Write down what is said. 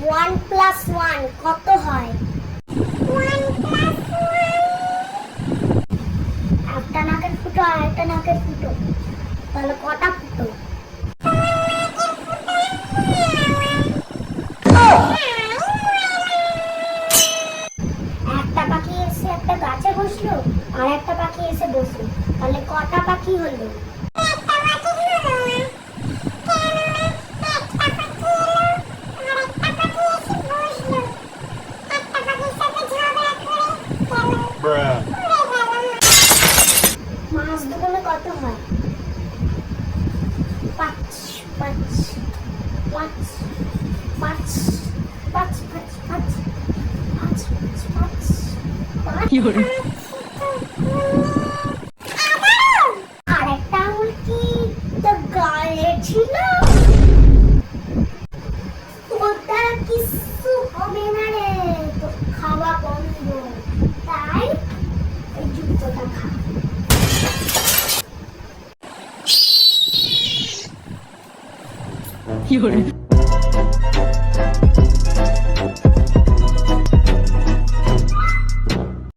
1 + 1 কত হয়? 1 + 1 একটা নাকের ফুটো আর একটা নাকের ফুটো, তাহলে কটা ফুটো? একটা পাখি এসে একটা গাছে বসলো আর একটা পাখি এসে বসলো, তাহলে কটা পাখি হলো? মাছ দুগুণে কত হয়? 5 5 5 5 5 5 5 5 আরেকটা আঙুল কি তো গালে ছিল? ওটা কিছু হবে না রে, তো খাওয়া বন্ধ, তাই এই জুতোটা খা। কি